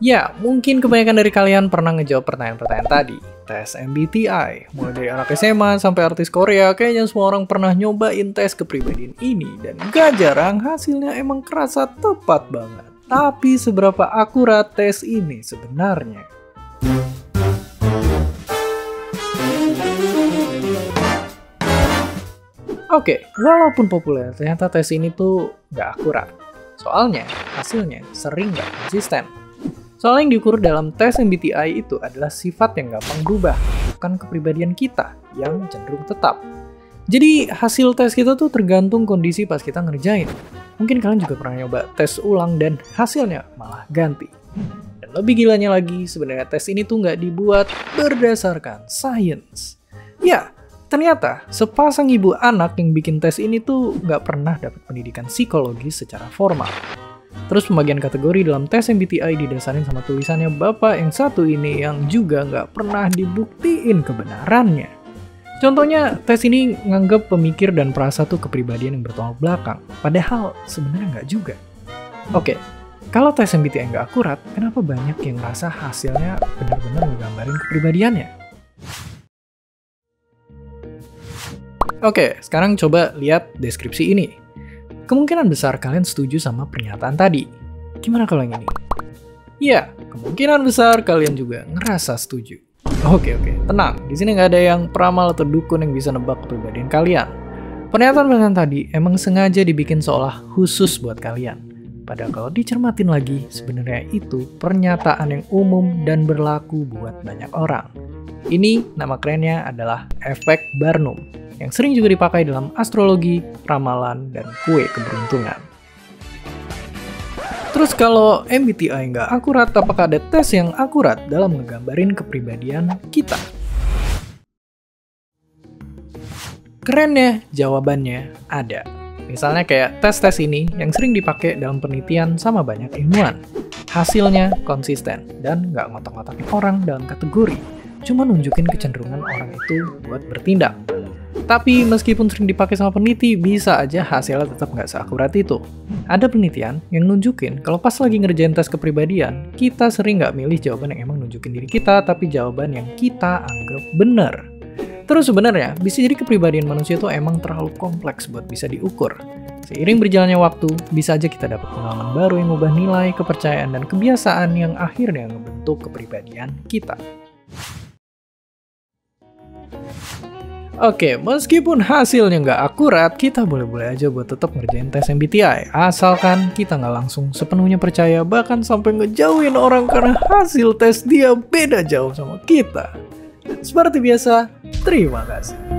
Ya, mungkin kebanyakan dari kalian pernah ngejawab pertanyaan-pertanyaan tadi. Tes MBTI, mulai dari anak SMA sampai artis Korea, kayaknya semua orang pernah nyobain tes kepribadian ini. Dan gak jarang hasilnya emang kerasa tepat banget. Tapi seberapa akurat tes ini sebenarnya? Oke, walaupun populer, ternyata tes ini tuh gak akurat. Soalnya, hasilnya sering gak konsisten. Soalnya yang diukur dalam tes MBTI itu adalah sifat yang gampang berubah, bukan kepribadian kita yang cenderung tetap. Jadi hasil tes kita tuh tergantung kondisi pas kita ngerjain. Mungkin kalian juga pernah nyoba tes ulang dan hasilnya malah ganti. Dan lebih gilanya lagi, sebenarnya tes ini tuh nggak dibuat berdasarkan sains. Ya, ternyata sepasang ibu anak yang bikin tes ini tuh nggak pernah dapat pendidikan psikologi secara formal. Terus pembagian kategori dalam tes MBTI didasarin sama tulisannya bapak yang satu ini yang juga nggak pernah dibuktiin kebenarannya. Contohnya, tes ini nganggep pemikir dan perasa tuh kepribadian yang bertolak belakang. Padahal sebenarnya nggak juga. Oke, kalau tes MBTI nggak akurat, kenapa banyak yang ngerasa hasilnya benar-benar menggambarin kepribadiannya? Oke, sekarang coba lihat deskripsi ini. Kemungkinan besar kalian setuju sama pernyataan tadi. Gimana kalau yang ini? Ya, kemungkinan besar kalian juga ngerasa setuju. Oke, tenang. Di sini nggak ada yang peramal atau dukun yang bisa nebak kepribadian kalian. Pernyataan tadi emang sengaja dibikin seolah khusus buat kalian. Padahal kalau dicermatin lagi, sebenarnya itu pernyataan yang umum dan berlaku buat banyak orang. Ini nama kerennya adalah efek Barnum, yang sering juga dipakai dalam astrologi, ramalan, dan kue keberuntungan. Terus kalau MBTI nggak akurat, apakah ada tes yang akurat dalam ngegambarin kepribadian kita? Kerennya, jawabannya ada. Misalnya kayak tes-tes ini yang sering dipakai dalam penelitian sama banyak ilmuwan. Hasilnya konsisten dan nggak ngotak-ngotakin orang dalam kategori, cuma nunjukin kecenderungan orang itu buat bertindak. Tapi meskipun sering dipakai sama peneliti, bisa aja hasilnya tetap nggak seakurat itu. Ada penelitian yang nunjukin kalau pas lagi ngerjain tes kepribadian, kita sering nggak milih jawaban yang emang nunjukin diri kita, tapi jawaban yang kita anggap benar. Terus sebenarnya, bisa jadi kepribadian manusia itu emang terlalu kompleks buat bisa diukur. Seiring berjalannya waktu, bisa aja kita dapat pengalaman baru yang mengubah nilai, kepercayaan, dan kebiasaan yang akhirnya ngebentuk kepribadian kita. Oke, meskipun hasilnya nggak akurat, kita boleh-boleh aja buat tetap ngerjain tes MBTI. Asalkan kita nggak langsung sepenuhnya percaya, bahkan sampai ngejauhin orang karena hasil tes dia beda jauh sama kita. Seperti biasa, terima kasih.